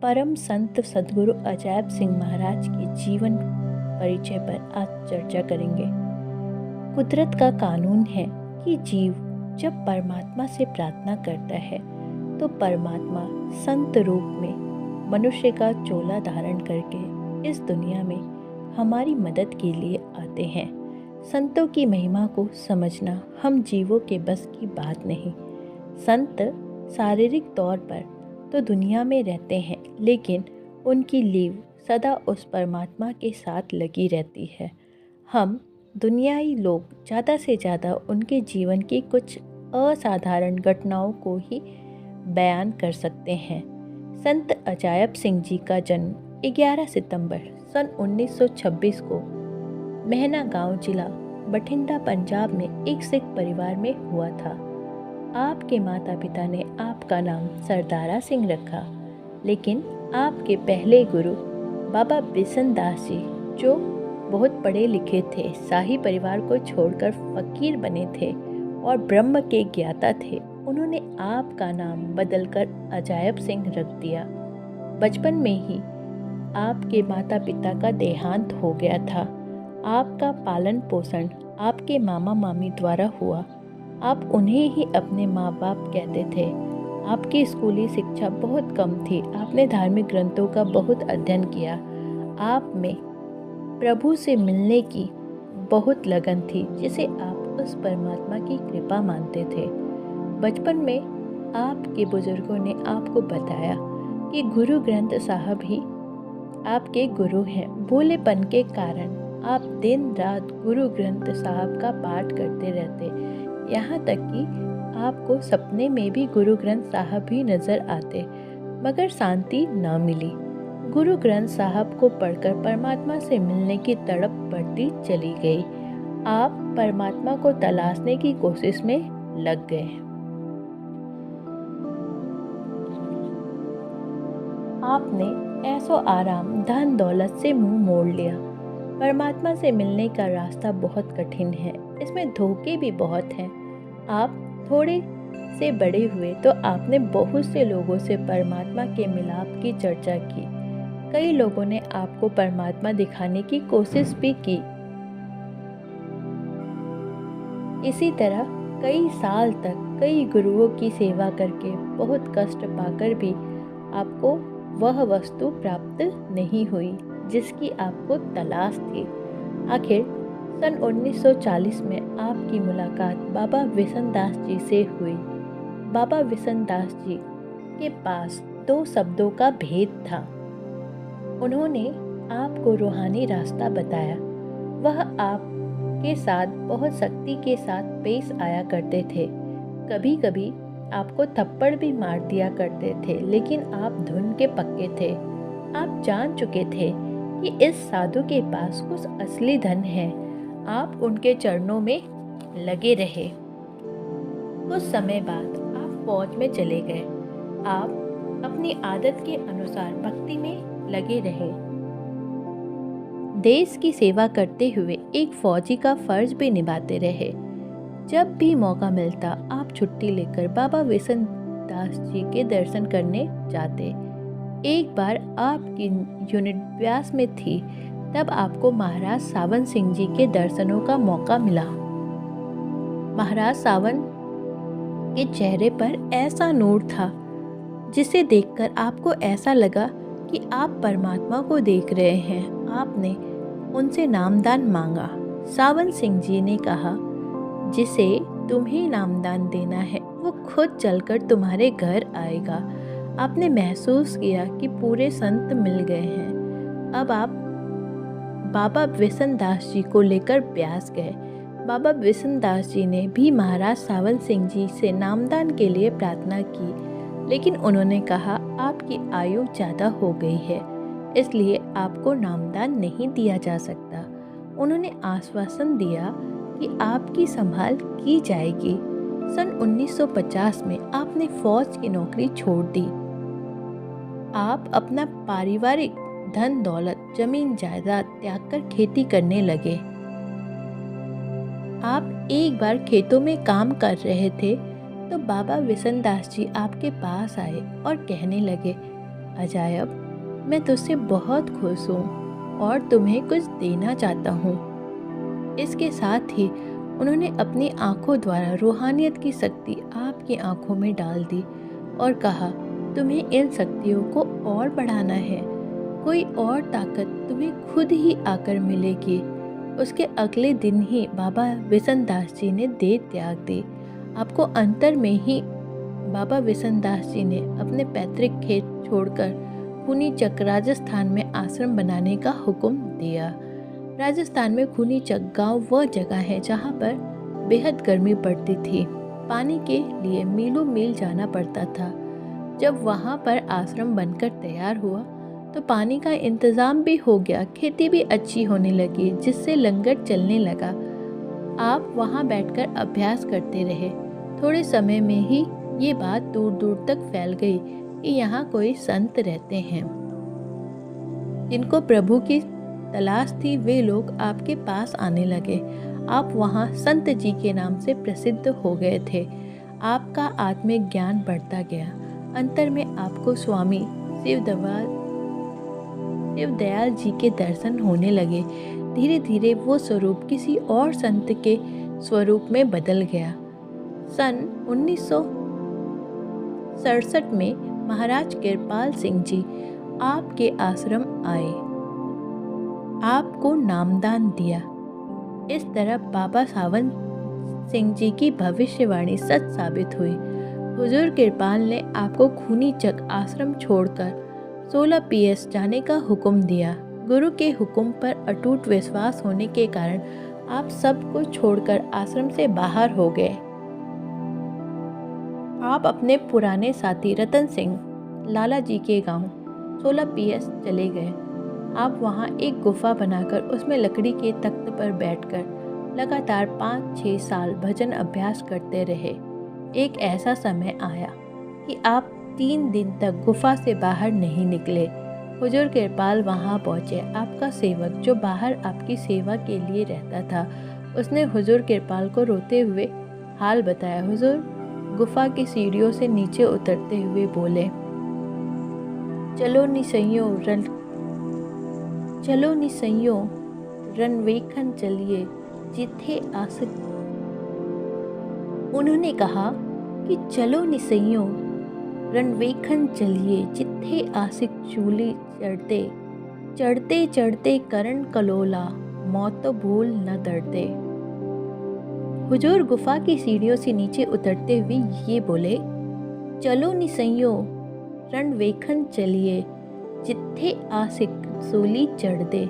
परम संत सद्गुरु अजायब सिंह महाराज के जीवन परिचय पर आज चर्चा करेंगे। कुदरत का कानून है कि जीव जब परमात्मा से प्रार्थना करता है तो परमात्मा संत रूप में मनुष्य का चोला धारण करके इस दुनिया में हमारी मदद के लिए आते हैं। संतों की महिमा को समझना हम जीवों के बस की बात नहीं। संत शारीरिक तौर पर तो दुनिया में रहते हैं, लेकिन उनकी लीव सदा उस परमात्मा के साथ लगी रहती है। हम दुनियाई लोग ज़्यादा से ज़्यादा उनके जीवन की कुछ असाधारण घटनाओं को ही बयान कर सकते हैं। संत अजायब सिंह जी का जन्म 11 सितंबर सन 1926 को महना गांव जिला बठिंडा पंजाब में एक सिख परिवार में हुआ था। आपके माता पिता ने आपका नाम सरदारा सिंह रखा, लेकिन आपके पहले गुरु बाबा बिशन दास जी, जो बहुत पढ़े लिखे थे, शाही परिवार को छोड़कर फकीर बने थे और ब्रह्म के ज्ञाता थे, उन्होंने आपका नाम बदलकर अजायब सिंह रख दिया। बचपन में ही आपके माता पिता का देहांत हो गया था। आपका पालन पोषण आपके मामा मामी द्वारा हुआ। आप उन्हें ही अपने माँ बाप कहते थे। आपकी स्कूली शिक्षा बहुत कम थी। आपने धार्मिक ग्रंथों का बहुत अध्ययन किया। आप में प्रभु से मिलने की बहुत लगन थी, जिसे आप उस परमात्मा की कृपा मानते थे। बचपन में आपके बुजुर्गों ने आपको बताया कि गुरु ग्रंथ साहब ही आपके गुरु हैं। भोलेपन के कारण आप दिन रात गुरु ग्रंथ साहब का पाठ करते रहते, यहाँ तक कि आपको सपने में भी गुरु ग्रंथ साहब ही नजर आते, मगर शांति न मिली। गुरु ग्रंथ साहब को पढ़कर परमात्मा से मिलने की तड़प बढ़ती चली गई। आप परमात्मा को तलाशने की कोशिश में लग गए। आपने ऐसो आराम धन दौलत से मुंह मोड़ लिया। परमात्मा से मिलने का रास्ता बहुत कठिन है, इसमें धोखे भी बहुत हैं। आप थोड़े से बड़े हुए तो आपने बहुत से लोगों से परमात्मा के मिलाप की चर्चा की। कई लोगों ने आपको परमात्मा दिखाने की कोशिश भी की। इसी तरह कई साल तक कई गुरुओं की सेवा करके बहुत कष्ट पाकर भी आपको वह वस्तु प्राप्त नहीं हुई जिसकी आपको तलाश थी। आखिर सन 1940 में आपकी मुलाकात बाबा बिशन दास जी से हुई। बाबा बिशन दास जी के पास 2 शब्दों का भेद था। उन्होंने आपको रूहानी रास्ता बताया। वह आपके साथ बहुत सख्ती के साथ पेश आया करते थे। कभी कभी आपको थप्पड़ भी मार दिया करते थे, लेकिन आप धुन के पक्के थे। आप जान चुके थे कि इस साधु के पास कुछ असली धन है। आप उनके चरणों में लगे रहे। कुछ समय बाद आप फौज में चले गए। आप अपनी आदत के अनुसार भक्ति में लगे रहे। देश की सेवा करते हुए एक फौजी का फर्ज भी निभाते रहे। जब भी मौका मिलता आप छुट्टी लेकर बाबा बिशन दास जी के दर्शन करने जाते। एक बार आपकी यूनिट ब्यास में थी, तब आपको महाराज सावन सिंह जी के दर्शनों का मौका मिला। महाराज सावन के चेहरे पर ऐसा नूर था जिसे देखकर आपको ऐसा लगा कि आप परमात्मा को देख रहे हैं। आपने उनसे नामदान मांगा। सावन सिंह जी ने कहा, जिसे तुम्हें नामदान देना है वो खुद चलकर तुम्हारे घर आएगा। आपने महसूस किया कि पूरे संत मिल गए हैं। अब आप बाबा बिशन दास जी को लेकर ब्यास गए। बाबा बिशन दास जी ने भी महाराज सावन सिंह जी से नामदान के लिए प्रार्थना की, लेकिन उन्होंने कहा आपकी आयु ज़्यादा हो गई है, इसलिए आपको नामदान नहीं दिया जा सकता। उन्होंने आश्वासन दिया कि आपकी संभाल की जाएगी। सन 1950 में आपने फौज की नौकरी छोड़ दी। आप अपना पारिवारिक धन दौलत जमीन जायदाद त्याग कर खेती करने लगे। आप एक बार खेतों में काम कर रहे थे तो बाबा बिशन दास जी आपके पास आए और कहने लगे, अजायब, मैं तुझसे बहुत खुश हूँ और तुम्हें कुछ देना चाहता हूँ। इसके साथ ही उन्होंने अपनी आंखों द्वारा रूहानियत की शक्ति आपकी आंखों में डाल दी और कहा, तुम्हें इन शक्तियों को और बढ़ाना है। कोई और ताकत तुम्हें खुद ही आकर मिलेगी। उसके अगले दिन ही बाबा बिशन दास जी ने देह त्याग दी। आपको अंतर में ही बाबा बिशन दास जी ने अपने पैतृक खेत छोड़कर खूनी चक राजस्थान में आश्रम बनाने का हुक्म दिया। राजस्थान में खूनी चक गांव वह जगह है जहां पर बेहद गर्मी पड़ती थी। पानी के लिए मीलों मील जाना पड़ता था। जब वहां पर आश्रम बनकर तैयार हुआ तो पानी का इंतजाम भी हो गया, खेती भी अच्छी होने लगी, जिससे लंगर चलने लगा। आप वहां बैठकर अभ्यास करते रहे। थोड़े समय में ही ये बात दूर दूर तक फैल गई कि यहाँ कोई संत रहते हैं जिनको प्रभु की तलाश थी। वे लोग आपके पास आने लगे। आप वहाँ संत जी के नाम से प्रसिद्ध हो गए थे। आपका आत्मिक ज्ञान बढ़ता गया। अंतर में आपको स्वामी शिवदयाल जी के दर्शन होने लगे। धीरे धीरे वो स्वरूप किसी और संत के स्वरूप में बदल गया। सन 1967 में महाराज कृपाल सिंह जी आपके आश्रम आए, आपको नामदान दिया। इस तरह बाबा सावन सिंह जी की भविष्यवाणी सच साबित हुई। हुजूर कृपाल ने आपको खूनी चक आश्रम छोड़कर 16 PS जाने का हुक्म दिया। गुरु के हुक्म पर अटूट विश्वास होने के कारण आप सब कुछ छोड़कर आश्रम से बाहर हो गए। आप अपने पुराने साथी रतन सिंह लाला जी के गांव 16 PS चले गए। आप वहां एक गुफा बनाकर उसमें लकड़ी के तख्त पर बैठकर लगातार 5-6 साल भजन अभ्यास करते रहे। एक ऐसा समय आया कि आप 3 दिन तक गुफा से बाहर नहीं निकले। हुजूर कृपाल वहां पहुंचे। आपका सेवक जो बाहर आपकी सेवा के लिए रहता था, उसने हुजूर कृपाल को रोते हुए हाल बताया। हुजूर गुफा की सीढ़ियों से नीचे उतरते हुए बोले, चलो निसइयों रन वेखन चलिए जिथे आसिक। उन्होंने कहा कि चलो निसइयों रन वेखन चलिए जिथे आसिक चूली चढ़ते चढ़ते चढ़ते करण कलोला मौत तो भूल न डरते। हुजूर गुफा की सीढ़ियों से नीचे उतरते हुए ये बोले, चलो निसइयों रण वेखन चलिए जिथे आसिक सूली चढ़ते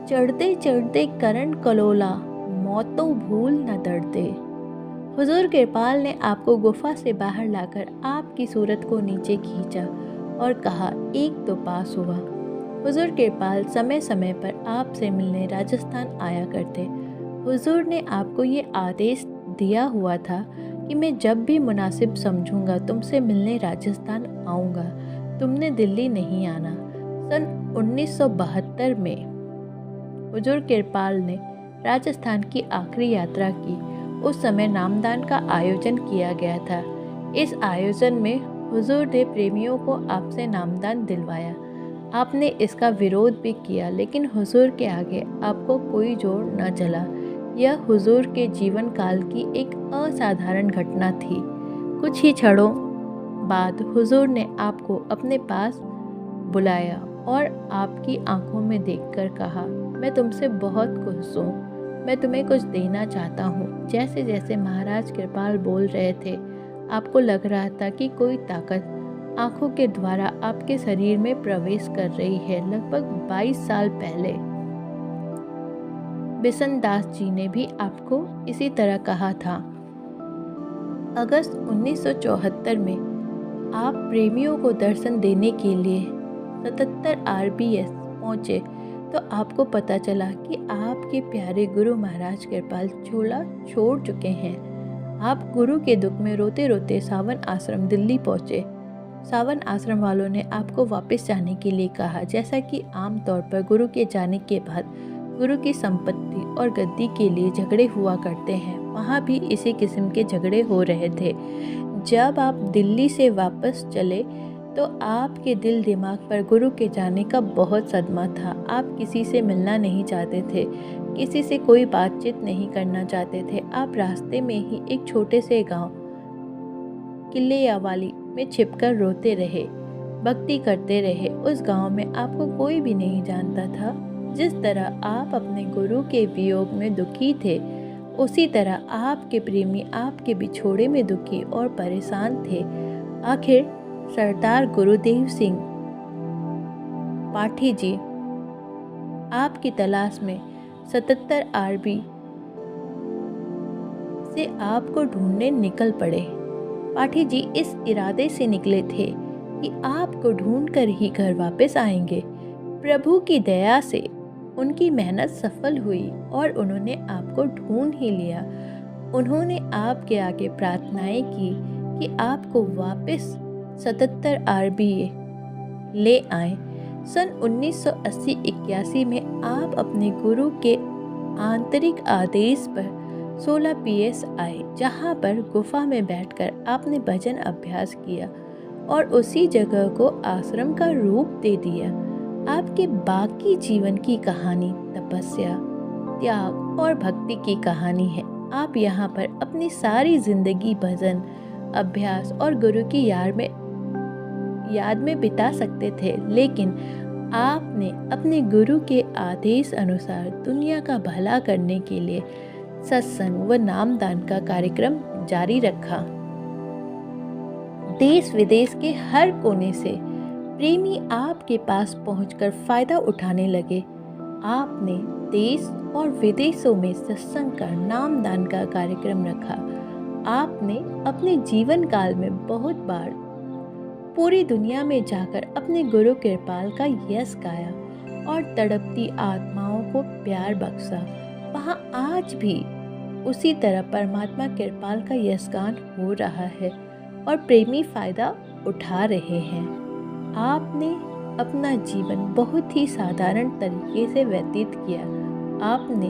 चढ़ते चढ़ते करण कलोला मौतो भूल न डरते। हुजूर कृपाल ने आपको गुफा से बाहर लाकर आपकी सूरत को नीचे खींचा और कहा, एक तो पास हुआ। हुजूर कृपाल समय समय पर आपसे मिलने राजस्थान आया करते। हुजूर ने आपको ये आदेश दिया हुआ था कि मैं जब भी मुनासिब समझूंगा तुमसे मिलने राजस्थान आऊँगा, तुमने दिल्ली नहीं आना। सन 1972 में हुजूर कृपाल ने राजस्थान की आखिरी यात्रा की। उस समय नामदान का आयोजन किया गया था। इस आयोजन में हुजूर ने प्रेमियों को आपसे नामदान दिलवाया। आपने इसका विरोध भी किया, लेकिन हुजूर के आगे आपको कोई जोर न चला। यह हुजूर के जीवन काल की एक असाधारण घटना थी। कुछ ही क्षणों बाद हुजूर ने आपको अपने पास बुलाया और आपकी आंखों में देखकर कहा, मैं तुमसे बहुत खुश हूँ, मैं तुम्हें कुछ देना चाहता हूँ। जैसे जैसे महाराज कृपाल बोल रहे थे, आपको लग रहा था कि कोई ताकत आंखों के द्वारा आपके शरीर में प्रवेश कर रही है। लगभग 22 साल पहले बिशन दास जी ने भी आपको इसी तरह कहा था। अगस्त 1974 में आप प्रेमियों को दर्शन देने के लिए 77 RBS पहुँचे तो आपको पता चला कि आपके प्यारे गुरु महाराज कृपाल झोला छोड़ चुके हैं। आप गुरु के दुख में रोते रोते सावन आश्रम दिल्ली पहुँचे। सावन आश्रम वालों ने आपको वापस जाने के लिए कहा। जैसा कि आमतौर पर गुरु के जाने के बाद गुरु की संपत्ति और गद्दी के लिए झगड़े हुआ करते हैं, वहाँ भी इसी किस्म के झगड़े हो रहे थे। जब आप दिल्ली से वापस चले तो आपके दिल दिमाग पर गुरु के जाने का बहुत सदमा था। आप किसी से मिलना नहीं चाहते थे, किसी से कोई बातचीत नहीं करना चाहते थे। आप रास्ते में ही एक छोटे से गांव किल्लेयावाली में छिपकर रोते रहे, भक्ति करते रहे। उस गांव में आपको कोई भी नहीं जानता था। जिस तरह आप अपने गुरु के वियोग में दुखी थे, उसी तरह आपके प्रेमी आपके बिछोड़े में दुखी और परेशान थे। आखिर सरदार गुरुदेव सिंह पाठी जी आपकी तलाश में 77 आरबी से आपको ढूंढने निकल पड़े। पाठी जी इस इरादे से निकले थे कि आपको ढूंढकर ही घर वापस आएंगे। प्रभु की दया से उनकी मेहनत सफल हुई और उन्होंने आपको ढूंढ ही लिया। उन्होंने आपके आगे प्रार्थनाएं की कि आपको वापस 77 आरबी ले आए। सन 1980-81 में आप अपने गुरु के आंतरिक आदेश पर 16 PS आए, जहां पर गुफा में बैठकर आपने भजन अभ्यास किया और उसी जगह को आश्रम का रूप दे दिया। आपके बाकी जीवन की कहानी तपस्या, त्याग और भक्ति की कहानी है। आप यहाँ पर अपनी सारी जिंदगी भजन अभ्यास और गुरु की याद में बिता सकते थे, लेकिन आपने अपने गुरु के आदेश अनुसार दुनिया का भला करने के लिए सत्संग व नामदान का कार्यक्रम जारी रखा। देश विदेश के हर कोने से प्रेमी आपके पास पहुंचकर फायदा उठाने लगे। आपने देश और विदेशों में सत्संग का नामदान का कार्यक्रम रखा। आपने अपने जीवन काल में बहुत बार पूरी दुनिया में जाकर अपने गुरु कृपाल का यश गाया और तड़पती आत्माओं को प्यार बख्शा। वहाँ आज भी उसी तरह परमात्मा कृपाल का यशगान हो रहा है और प्रेमी फायदा उठा रहे हैं। आपने अपना जीवन बहुत ही साधारण तरीके से व्यतीत किया। आपने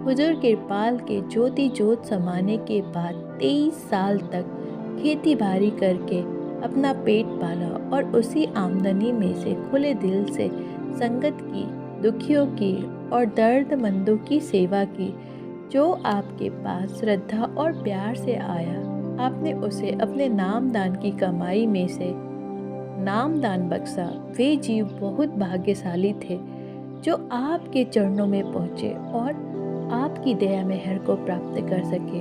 हुजूर कृपाल के ज्योति ज्योत समाने के बाद 23 साल तक खेती बाड़ी करके अपना पेट पाला और उसी आमदनी में से खुले दिल से संगत की, दुखियों की और दर्दमंदों की सेवा की। जो आपके पास श्रद्धा और प्यार से आया, आपने उसे अपने नामदान की कमाई में से नामदान बख्शा। वे जीव बहुत भाग्यशाली थे जो आपके चरणों में पहुँचे और आपकी दया मेहर को प्राप्त कर सके।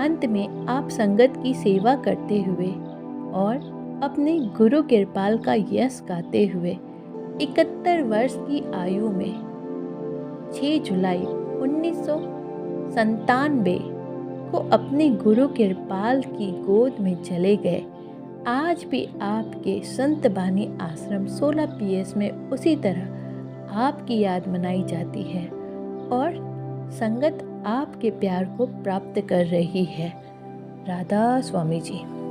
अंत में आप संगत की सेवा करते हुए और अपने गुरु कृपाल का यश गाते हुए 71 वर्ष की आयु में 6 जुलाई 1997 को अपने गुरु कृपाल की गोद में चले गए। आज भी आपके संत बानी आश्रम 16 PS में उसी तरह आपकी याद मनाई जाती है और संगत आपके प्यार को प्राप्त कर रही है। राधा स्वामी जी।